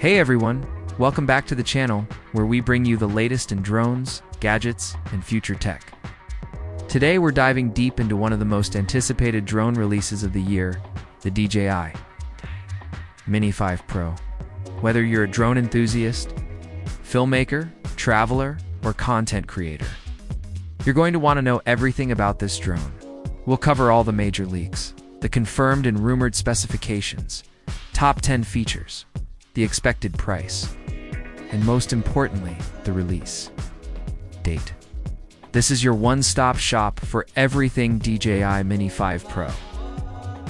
Hey everyone, welcome back to the channel where we bring you the latest in drones, gadgets, and future tech. Today we're diving deep into one of the most anticipated drone releases of the year, the DJI Mini 5 Pro. Whether you're a drone enthusiast, filmmaker, traveler, or content creator, you're going to want to know everything about this drone. We'll cover all the major leaks, the confirmed and rumored specifications, top 10 features, the expected price, and most importantly, the release date. This is your one-stop shop for everything DJI Mini 5 Pro.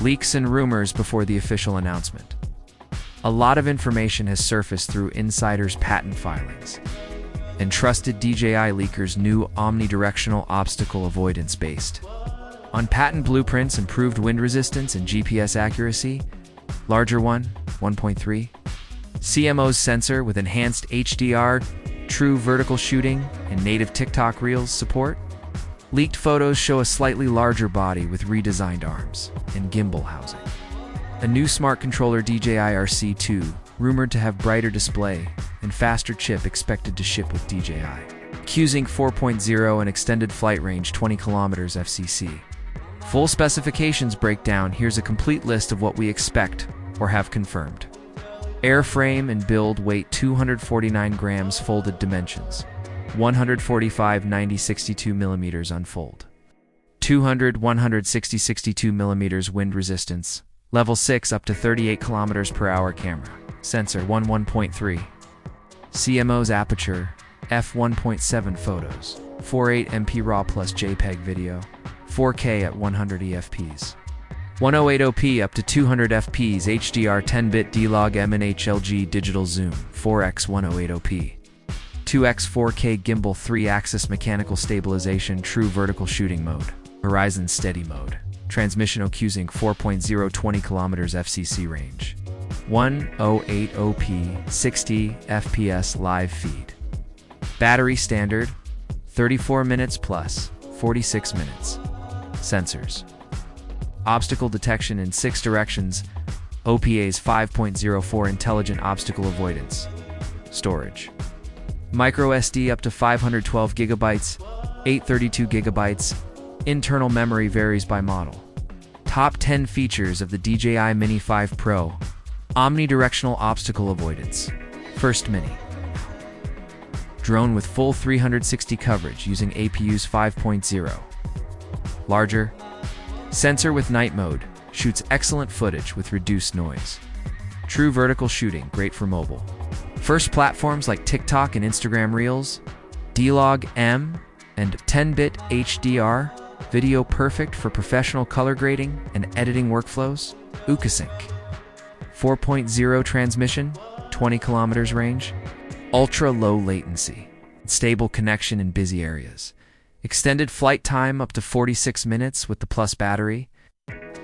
Leaks and rumors before the official announcement. A lot of information has surfaced through insiders' patent filings and trusted DJI leakers' new omnidirectional obstacle avoidance based on patent blueprints, improved wind resistance and GPS accuracy, larger 1.3, CMOS sensor with enhanced HDR, true vertical shooting, and native TikTok Reels support. Leaked photos show a slightly larger body with redesigned arms and gimbal housing. A new smart controller DJI RC 2, rumored to have brighter display and faster chip expected to ship with DJI OcuSync 4.0 and extended flight range 20 kilometers FCC. Full specifications breakdown. Here's a complete list of what we expect or have confirmed. Airframe and build weight 249 grams, folded dimensions 145 90 62 millimeters unfold, 200 160 62 millimeters wind resistance, level 6 up to 38 kilometers per hour camera, sensor 1.3, CMOS aperture, f1.7 photos, 48 MP RAW plus JPEG video, 4K at 100 EFPs. 108op up to 200 fps HDR 10-bit D-Log MNHLG digital zoom 4x 108op 2x 4K gimbal 3-axis mechanical stabilization true vertical shooting mode horizon steady mode transmission OcuSync 4.0 20 kilometers FCC range 108op 60 fps live feed battery standard 34 minutes plus 46 minutes sensors obstacle detection in 6 directions, OPA's 5.04 intelligent obstacle avoidance, storage, micro SD up to 512 gigabytes, 832 gigabytes, internal memory varies by model. Top 10 features of the DJI Mini 5 Pro, omnidirectional obstacle avoidance. First Mini. Drone with full 360 coverage using APU's 5.0. Larger. Sensor with night mode, shoots excellent footage with reduced noise. True vertical shooting, great for mobile. First platforms like TikTok and Instagram Reels, D-Log M, and 10-bit HDR, video perfect for professional color grading and editing workflows. OcuSync. 4.0 transmission, 20 kilometers range. Ultra low latency, stable connection in busy areas. Extended flight time up to 46 minutes with the Plus battery.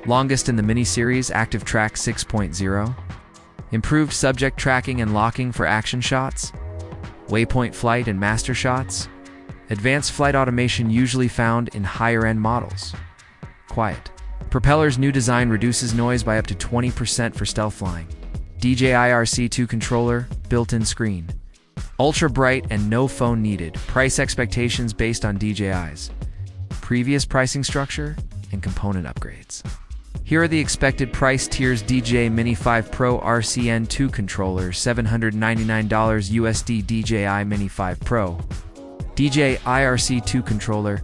Longest in the Mini series, Active Track 6.0. Improved subject tracking and locking for action shots. Waypoint flight and master shots. Advanced flight automation usually found in higher-end models. Quiet. Propeller's new design reduces noise by up to 20% for stealth flying. DJI RC 2 controller, built-in screen. Ultra bright and no phone needed. Price expectations based on DJI's previous pricing structure and component upgrades. Here are the expected price tiers. DJI Mini 5 Pro RCN2 controller $799 USD. DJI Mini 5 Pro DJI RC2 controller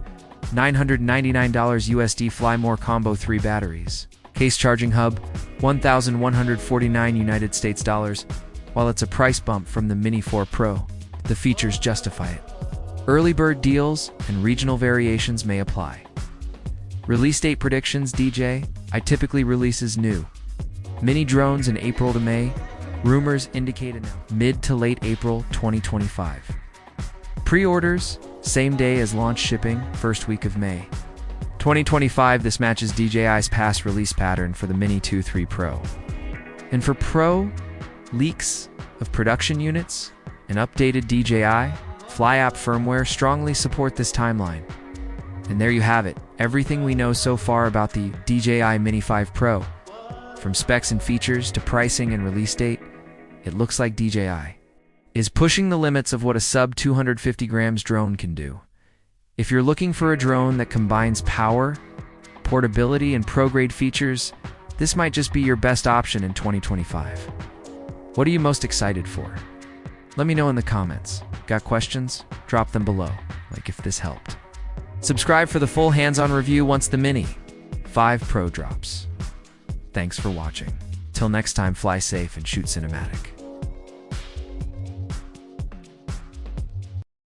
$999 USD. Fly More Combo 3 batteries. Case charging hub $1,149 United States dollars. While it's a price bump from the Mini 4 Pro, the features justify it. Early bird deals and regional variations may apply. Release date predictions. DJI typically releases new Mini drones in April to May. Rumors indicate mid to late April 2025. Pre-orders, same day as launch shipping, first week of May 2025. This matches DJI's past release pattern for the Mini 2-3 Pro. And for Pro, leaks of production units and updated DJI Fly app firmware strongly support this timeline. And there you have it, everything we know so far about the DJI Mini 5 Pro. From specs and features to pricing and release date, it looks like DJI is pushing the limits of what a sub 250 grams drone can do. If you're looking for a drone that combines power, portability, and pro-grade features, this might just be your best option in 2025. What are you most excited for? Let me know in the comments. Got questions? Drop them below, like if this helped. Subscribe for the full hands-on review once the Mini 5 Pro drops. Thanks for watching. Till next time, fly safe and shoot cinematic.